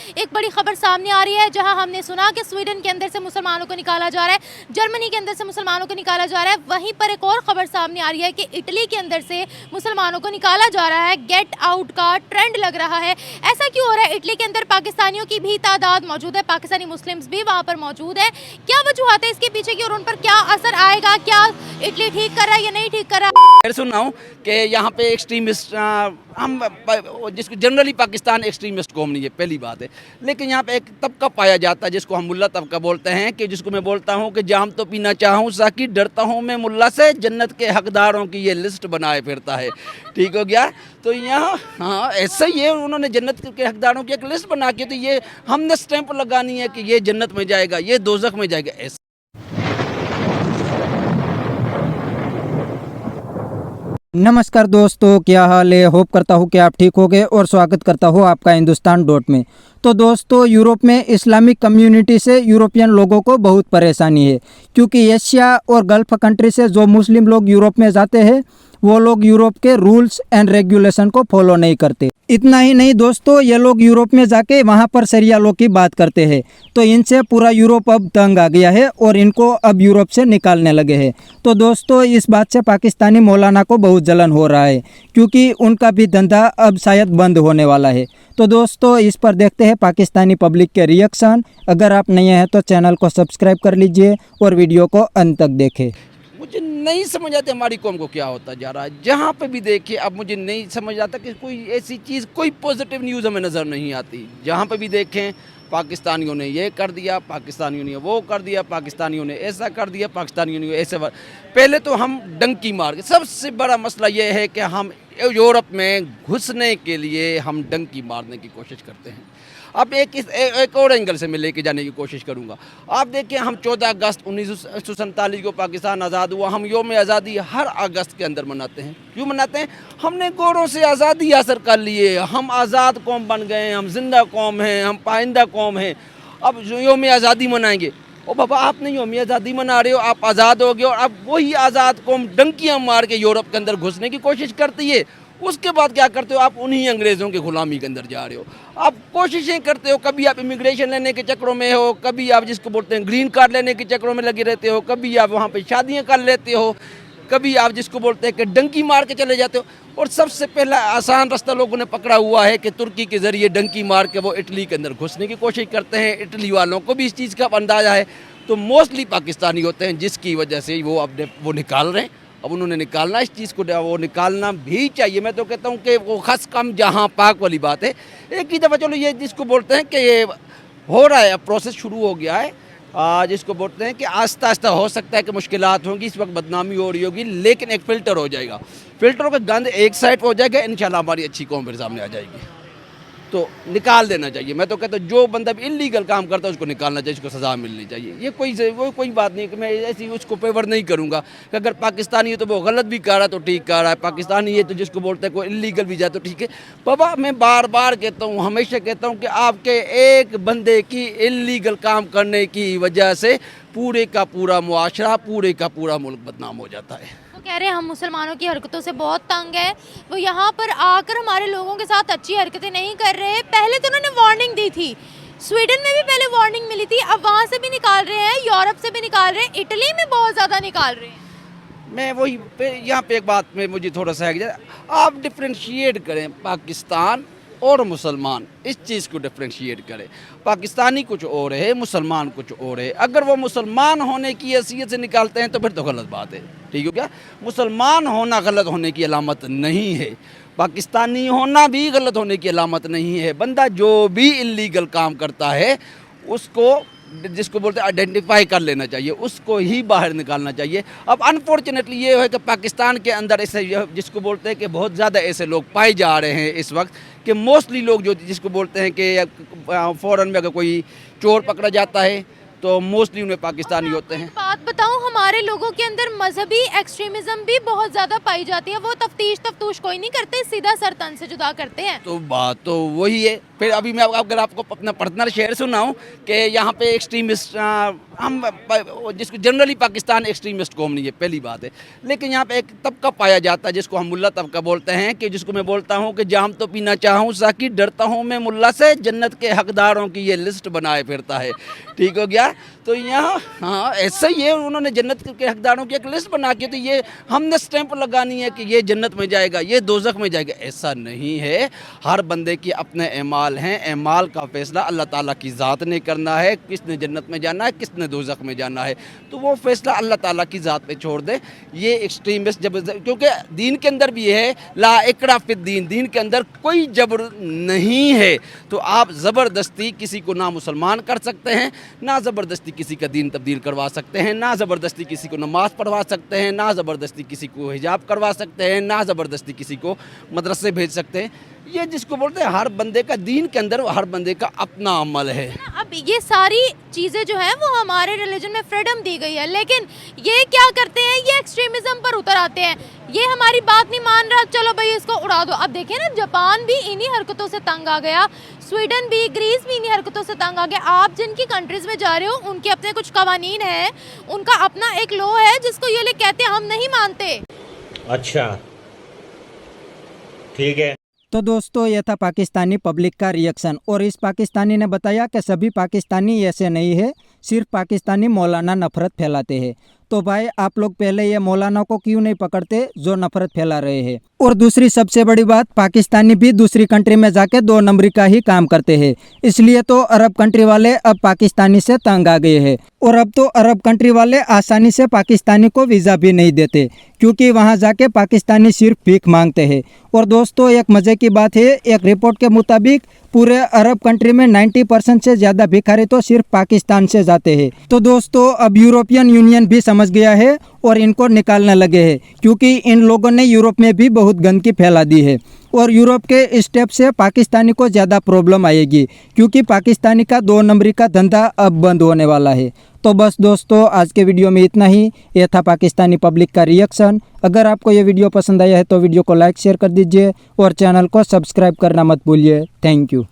एक बड़ी खबर सामने आ रही है, जहां हमने सुना कि स्वीडन के अंदर से मुसलमानों को निकाला जा रहा है, जर्मनी के अंदर से मुसलमानों को निकाला जा रहा है। वहीं पर एक और खबर सामने आ रही है कि इटली के अंदर से मुसलमानों को निकाला जा रहा है। गेट आउट का ट्रेंड लग रहा है। ऐसा क्यों हो रहा है? इटली के अंदर पाकिस्तानियों की भी तादाद मौजूद है, पाकिस्तानी मुस्लिम्स भी वहाँ पर मौजूद है। क्या वजूहत है इसके पीछे की और उन पर क्या असर आएगा? क्या इटली ठीक कर रहा है या नहीं ठीक कर रहा है? मैं सुन रहा हूँ कि यहाँ पे एक्सट्रीमिस्ट हम जिसको जनरली पाकिस्तान एक्सट्रीमिस्ट कौम नहीं है, पहली बात है। लेकिन यहाँ पे एक तबका पाया जाता है जिसको हम मुल्ला तबका बोलते हैं, कि जिसको मैं बोलता हूँ कि जाम तो पीना चाहूँ साकी, डरता हूँ मैं मुल्ला से, जन्नत के हकदारों की ये लिस्ट बनाए फिरता है। ठीक हो गया? तो यहाँ हाँ ऐसा ही है, उन्होंने जन्नत के हकदारों की एक लिस्ट बना के, तो ये हमने स्टैंप लगानी है कि ये जन्नत में जाएगा, ये दोज़ख में जाएगा। ऐसा नमस्कार दोस्तों, क्या हाल है? होप करता हूँ कि आप ठीक होंगे और स्वागत करता हूँ आपका हिंदुस्तान डॉट में। तो दोस्तों, यूरोप में इस्लामिक कम्युनिटी से यूरोपियन लोगों को बहुत परेशानी है, क्योंकि एशिया और गल्फ कंट्री से जो मुस्लिम लोग यूरोप में जाते हैं वो लोग यूरोप के रूल्स एंड रेगुलेशन को फॉलो नहीं करते। इतना ही नहीं दोस्तों, ये लोग यूरोप में जाके वहाँ पर शरिया लॉ की बात करते हैं, तो इनसे पूरा यूरोप अब तंग आ गया है और इनको अब यूरोप से निकालने लगे हैं। तो दोस्तों, इस बात से पाकिस्तानी मौलाना को बहुत जलन हो रहा है, क्योंकि उनका भी धंधा अब शायद बंद होने वाला है। तो दोस्तों, इस पर देखते हैं पाकिस्तानी पब्लिक के रिएक्शन। अगर आप नए हैं तो चैनल को सब्सक्राइब कर लीजिए और वीडियो को अंत तक देखें। मुझे नहीं समझ आती हमारी कौम को क्या होता जा रहा है। जहाँ पे भी देखिए अब मुझे नहीं समझ आता कि कोई ऐसी चीज़, कोई पॉजिटिव न्यूज़ हमें नज़र नहीं आती। जहाँ पे भी देखें पाकिस्तानियों ने ये कर दिया, पाकिस्तानियों ने वो कर दिया, पाकिस्तानियों ने ऐसा कर दिया, पाकिस्तानियों ने ऐसे। पहले तो हम डंकी मार के, सबसे बड़ा मसला ये है कि हम यूरोप में घुसने के लिए हम डंकी मारने की कोशिश करते हैं। अब एक और एंगल से मैं लेके जाने की कोशिश करूंगा। आप देखिए, हम 14 अगस्त 1947 को पाकिस्तान आज़ाद हुआ, हम योम आज़ादी हर अगस्त के अंदर मनाते हैं। क्यों मनाते हैं? हमने गोरों से आज़ादी हासिल कर ली है, हम आज़ाद कौम बन गए हैं, हम जिंदा कौम हैं, हम पाइंदा कौम हैं। अब योम आज़ादी मनाएंगे। ओ बाबा, आप नहीं योम आज़ादी मना रहे हो, आप आज़ाद हो गए और अब वही आज़ाद कौम डंकियाँ मार के यूरोप के अंदर घुसने की कोशिश करती है। उसके बाद क्या करते हो? आप उन्हीं अंग्रेज़ों के ग़ुलामी के अंदर जा रहे हो। आप कोशिशें करते हो, कभी आप इमिग्रेशन लेने के चक्रों में हो, कभी आप जिसको बोलते हैं ग्रीन कार्ड लेने के चक्रों में लगे रहते हो, कभी आप वहाँ पे शादियाँ कर लेते हो, कभी आप जिसको बोलते हैं कि डंकी मार के चले जाते हो। और सबसे पहला आसान रास्ता लोगों ने पकड़ा हुआ है कि तुर्की के ज़रिए डंकी मार के वो इटली के अंदर घुसने की कोशिश करते हैं। इटली वालों को भी इस चीज़ का अंदाज़ा है, तो मोस्टली पाकिस्तानी होते हैं, जिसकी वजह से वो अपने वो निकाल रहे हैं। अब उन्होंने निकालना इस चीज़ को, वो निकालना भी चाहिए। मैं तो कहता हूँ कि वो खस कम जहाँ पाक वाली बात है। एक ही दफ़ा चलो, ये जिसको बोलते हैं कि ये हो रहा है, अब प्रोसेस शुरू हो गया है, जिसको बोलते हैं कि आस्ता आस्ता हो सकता है कि मुश्किलात होंगी, इस वक्त बदनामी हो रही होगी, लेकिन एक फ़िल्टर हो जाएगा। फ़िल्टरों का गंद एक साइड हो जाएगा, इंशाल्लाह हमारी अच्छी कौम फिर सामने आ जाएगी। तो निकाल देना चाहिए। मैं तो कहता हूँ जो बंदा इल्लीगल काम करता है उसको निकालना चाहिए, उसको सज़ा मिलनी चाहिए। ये कोई बात नहीं कि मैं ऐसी उसको फेवर नहीं करूँगा कि अगर पाकिस्तानी है तो वो गलत भी कर रहा है तो ठीक कर रहा है, पाकिस्तानी है तो जिसको बोलते हैं कोई इल्लीगल भी जाए तो ठीक है। बाबा, मैं बार बार कहता हूँ, हमेशा कहता हूँ कि आपके एक बंदे की इल्लीगल काम करने की वजह से पूरे का पूरा मुआशरा, पूरे का पूरा मुल्क बदनाम हो जाता है। वो कह रहे हैं हम मुसलमानों की हरकतों से बहुत तंग है, वो यहाँ पर आकर हमारे लोगों के साथ अच्छी हरकतें नहीं कर रहे। पहले तो उन्होंने वार्निंग दी थी, स्वीडन में भी पहले वार्निंग मिली थी, अब वहाँ से भी निकाल रहे हैं, यूरोप से भी निकाल रहे हैं, इटली में बहुत ज़्यादा निकाल रहे हैं। मैं वही यहाँ पे एक बात में मुझे थोड़ा सा है, आप डिफ्रेंशिएट करें पाकिस्तान और मुसलमान, इस चीज़ को डिफ्रेंशिएट करें। पाकिस्तानी कुछ और है, मुसलमान कुछ और है। अगर वो मुसलमान होने की हैसियत से निकालते हैं तो फिर तो गलत बात है। ठीक हो क्या? मुसलमान होना गलत होने की अलामत नहीं है, पाकिस्तानी होना भी गलत होने की अलामत नहीं है। बंदा जो भी इल्लीगल काम करता है उसको, जिसको बोलते हैं आइडेंटिफाई कर लेना चाहिए, उसको ही बाहर निकालना चाहिए। अब अनफॉर्चुनेटली ये है कि पाकिस्तान के अंदर ऐसे, जिसको बोलते हैं कि बहुत ज़्यादा ऐसे लोग पाए जा रहे हैं इस वक्त, कि मोस्टली लोग जो जिसको बोलते हैं कि फ़ौरन में अगर कोई चोर पकड़ा जाता है तो मोस्टली उनमें पाकिस्तानी होते हैं। बात बताऊं, हमारे लोगों के अंदर मजहबी एक्सट्रीमिज्म भी बहुत ज्यादा पाई जाती है। वो तफ्तीश कोई नहीं करते, सीधा सर तन से जुदा करते हैं। तो बात तो वही है। फिर अभी मैं अगर आपको अपना पर्सनल शेयर सुनाऊं कि यहाँ पे एक्सट्रीमिस्ट, हम जिसको जनरली पाकिस्तान एक्सट्रीमिस्ट कौम नहीं है, पहली बात है। लेकिन यहाँ पे एक तबका पाया जाता है जिसको हम मुल्ला तबका बोलते हैं, कि जिसको मैं बोलता हूँ कि जाम तो पीना चाहूँ साकी, डरता हूँ मैं मुल्ला से, जन्नत के हकदारों की ये लिस्ट बनाए फिरता है। ठीक हो गया। तो यहाँ हाँ ऐसा ही है, उन्होंने जन्नत के हकदारों की एक लिस्ट बना के, तो ये हमने स्टैंप लगानी है कि ये जन्नत में जाएगा, ये दोज़ख में जाएगा। ऐसा नहीं है। हर बंदे की अपने एमाल हैं। एमाल का फैसला अल्लाह ताला की ज़ात ने करना है, किसने जन्नत में जाना है, किसने दोज़ख में जाना है, तो वो फैसला अल्लाह ताला की ज़ात पे छोड़ दे। ये एक्सट्रीमिस्ट जब, क्योंकि दीन के अंदर भी है ला इकरा फिद दीन, दीन के अंदर कोई जबर नहीं है। तो आप ज़बरदस्ती किसी को ना मुसलमान कर सकते हैं, ना ज़बरदस्ती किसी का दीन तब्दील करवा सकते हैं, ना ज़बरदस्ती किसी को नमाज़ पढ़वा सकते हैं, ना ज़बरदस्ती किसी को हिजाब करवा सकते हैं, ना ज़बरदस्ती किसी को मदरसे भेज सकते हैं। ये जिसको बोलते हैं, हर बंदे का दीन के अंदर हर बंदे का अपना अमल है। अब ये सारी चीज़ें जो हैं वो हमारे रिलीजन में फ्रीडम दी गई है, लेकिन ये क्या करते हैं, ये एक्सट्रीमिज्म पर उतर आते हैं। ये हमारी बात नहीं मान रहा, चलो भाई इसको उड़ा दो। अब देखिए ना, जापान भी इन्हीं हरकतों से तंग आ गया, स्वीडन भी, ग्रीस भी इन्हीं हरकतों से तंग आ गया। आप जिनकी कंट्रीज़ में जा रहे हो, उनके अपने कुछ कवानीन हैं, उनका अपना एक लॉ है जिसको ये लोग कहते हैं हम नहीं मानते। अच्छा, ठीक है। तो दोस्तों ये था पाकिस्तानी पब्लिक का रिएक्शन। और इस पाकिस्तानी ने बताया कि सभी पाकिस्तानी ऐसे नहीं है, सिर्फ पाकिस्तानी मौलाना नफरत फैलाते हैं। तो भाई आप लोग पहले ये मौलाना को क्यों नहीं पकड़ते जो नफरत फैला रहे हैं। और दूसरी सबसे बड़ी बात, पाकिस्तानी भी दूसरी कंट्री में जाके 2 नंबरी का ही काम करते हैं। इसलिए तो अरब कंट्री वाले अब पाकिस्तानी से तंग आ गए हैं। और अब तो अरब कंट्री वाले आसानी से पाकिस्तानी को वीज़ा भी नहीं देते, क्योंकि वहाँ जाके पाकिस्तानी सिर्फ भीख मांगते हैं। और दोस्तों एक मज़े की बात है, एक रिपोर्ट के मुताबिक पूरे अरब कंट्री में 90% से ज़्यादा भिखारी तो सिर्फ पाकिस्तान से जाते हैं। तो दोस्तों अब यूरोपियन यूनियन भी समझ गया है और इनको निकालने लगे हैं, क्योंकि इन लोगों ने यूरोप में भी बहुत गंदगी फैला दी है। और यूरोप के स्टेप से पाकिस्तानी को ज़्यादा प्रॉब्लम आएगी, क्योंकि पाकिस्तानी का 2 नंबरी का धंधा अब बंद होने वाला है। तो बस दोस्तों आज के वीडियो में इतना ही। यह था पाकिस्तानी पब्लिक का रिएक्शन। अगर आपको ये वीडियो पसंद आया है तो वीडियो को लाइक शेयर कर दीजिए और चैनल को सब्सक्राइब करना मत भूलिए। Thank you.